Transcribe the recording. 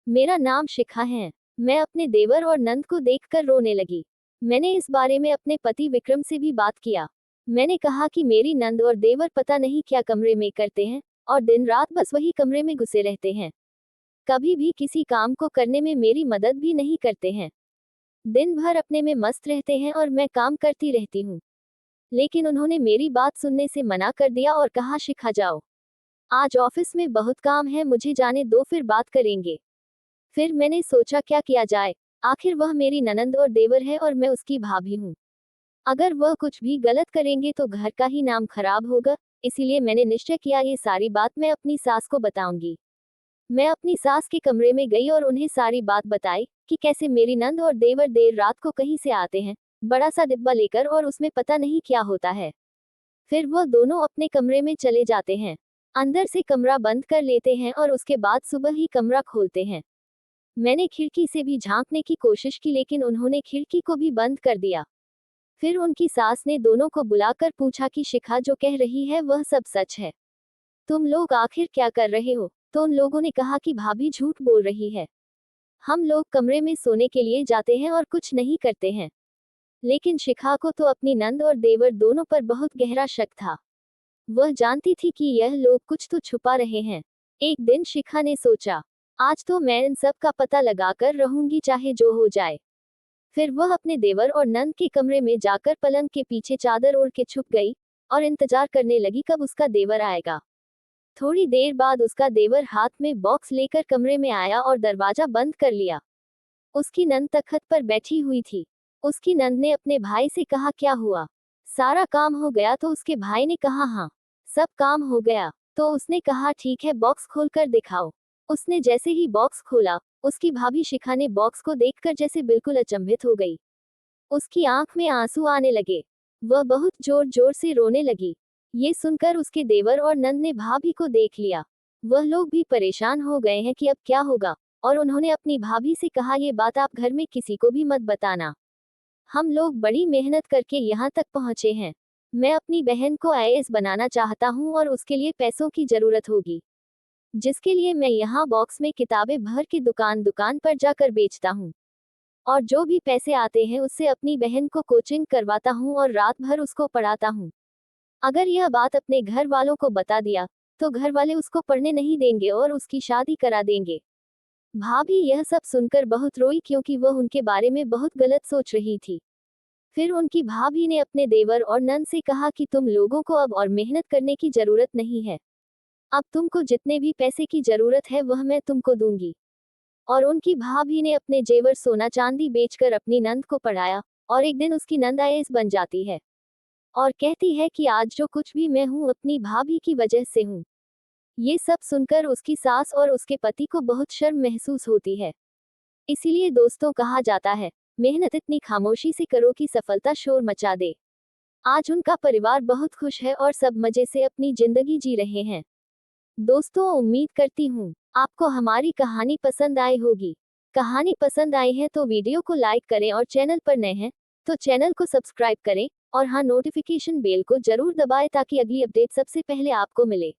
मेरा नाम शिखा है। मैं अपने देवर और नंद को देखकर रोने लगी। मैंने इस बारे में अपने पति विक्रम से भी बात किया। मैंने कहा कि मेरी नंद और देवर पता नहीं क्या कमरे में करते हैं और दिन रात बस वही कमरे में घुसे रहते हैं। कभी भी किसी काम को करने में मेरी मदद भी नहीं करते हैं। दिन भर अपने में मस्त रहते हैं और मैं काम करती रहती हूँ। लेकिन उन्होंने मेरी बात सुनने से मना कर दिया और कहा शिखा जाओ। आज ऑफिस में बहुत काम है, मुझे जाने दो, फिर बात करेंगे। फिर मैंने सोचा क्या किया जाए। आखिर वह मेरी ननंद और देवर है और मैं उसकी भाभी हूँ। अगर वह कुछ भी गलत करेंगे तो घर का ही नाम खराब होगा। इसीलिए मैंने निश्चय किया ये सारी बात मैं अपनी सास को बताऊंगी। मैं अपनी सास के कमरे में गई और उन्हें सारी बात बताई कि कैसे मेरी नंद और देवर देर रात को कहीं से आते हैं, बड़ा सा डिब्बा लेकर, और उसमें पता नहीं क्या होता है। फिर वह दोनों अपने कमरे में चले जाते हैं, अंदर से कमरा बंद कर लेते हैं और उसके बाद सुबह ही कमरा खोलते हैं। मैंने खिड़की से भी झांकने की कोशिश की लेकिन उन्होंने खिड़की को भी बंद कर दिया। फिर उनकी सास ने दोनों को बुलाकर पूछा कि शिखा जो कह रही है वह सब सच है? तुम लोग आखिर क्या कर रहे हो? तो उन लोगों ने कहा कि भाभी झूठ बोल रही है। हम लोग कमरे में सोने के लिए जाते हैं और कुछ नहीं करते हैं। लेकिन शिखा को तो अपनी नंद और देवर दोनों पर बहुत गहरा शक था। वह जानती थी कि यह लोग कुछ तो छुपा रहे हैं। एक दिन शिखा ने सोचा, आज तो मैं इन सब का पता लगाकर रहूंगी, चाहे जो हो जाए। फिर वह अपने देवर और नंद के कमरे में जाकर पलंग के पीछे चादर ओढ़ के छुप गई और इंतजार करने लगी कब उसका देवर आएगा। थोड़ी देर बाद उसका देवर हाथ में बॉक्स लेकर कमरे में आया और दरवाजा बंद कर लिया। उसकी नंद तख्त पर बैठी हुई थी। उसकी नंद ने अपने भाई से कहा क्या हुआ? सारा काम हो गया? तो उसके भाई ने कहा हाँ, सब काम हो गया। तो उसने कहा ठीक है, बॉक्स खोलकर दिखाओ। उसने जैसे ही बॉक्स खोला, उसकी भाभी शिखा ने बॉक्स को देखकर जैसे बिल्कुल अचंभित हो गई। उसकी आंख में आंसू आने लगे। वह बहुत जोर जोर से रोने लगी। ये सुनकर उसके देवर और नंद ने भाभी को देख लिया। वह लोग भी परेशान हो गए हैं कि अब क्या होगा, और उन्होंने अपनी भाभी से कहा ये बात आप घर में किसी को भी मत बताना। हम लोग बड़ी मेहनत करके यहाँ तक पहुँचे हैं। मैं अपनी बहन को आईएएस बनाना चाहता हूँ और उसके लिए पैसों की जरूरत होगी, जिसके लिए मैं यहाँ बॉक्स में किताबें भर के दुकान दुकान पर जाकर बेचता हूँ। और जो भी पैसे आते हैं उससे अपनी बहन को कोचिंग करवाता हूँ और रात भर उसको पढ़ाता हूँ। अगर यह बात अपने घर वालों को बता दिया तो घर वाले उसको पढ़ने नहीं देंगे और उसकी शादी करा देंगे। भाभी यह सब सुनकर बहुत रोई क्योंकि वह उनके बारे में बहुत गलत सोच रही थी। फिर उनकी भाभी ने अपने देवर और नंद से कहा कि तुम लोगों को अब और मेहनत करने की जरूरत नहीं है। अब तुमको जितने भी पैसे की जरूरत है वह मैं तुमको दूंगी। और उनकी भाभी ने अपने जेवर सोना चांदी बेचकर अपनी नंद को पढ़ाया और एक दिन उसकी नंद आईएएस बन जाती है और कहती है कि आज जो कुछ भी मैं हूँ अपनी भाभी की वजह से हूँ। ये सब सुनकर उसकी सास और उसके पति को बहुत शर्म महसूस होती है। इसीलिए दोस्तों कहा जाता है, मेहनत इतनी खामोशी से करो कि सफलता शोर मचा दे। आज उनका परिवार बहुत खुश है और सब मजे से अपनी जिंदगी जी रहे हैं। दोस्तों उम्मीद करती हूँ आपको हमारी कहानी पसंद आई होगी। कहानी पसंद आई है तो वीडियो को लाइक करें और चैनल पर नए हैं तो चैनल को सब्सक्राइब करें और हाँ, नोटिफिकेशन बेल को जरूर दबाएं ताकि अगली अपडेट सबसे पहले आपको मिले।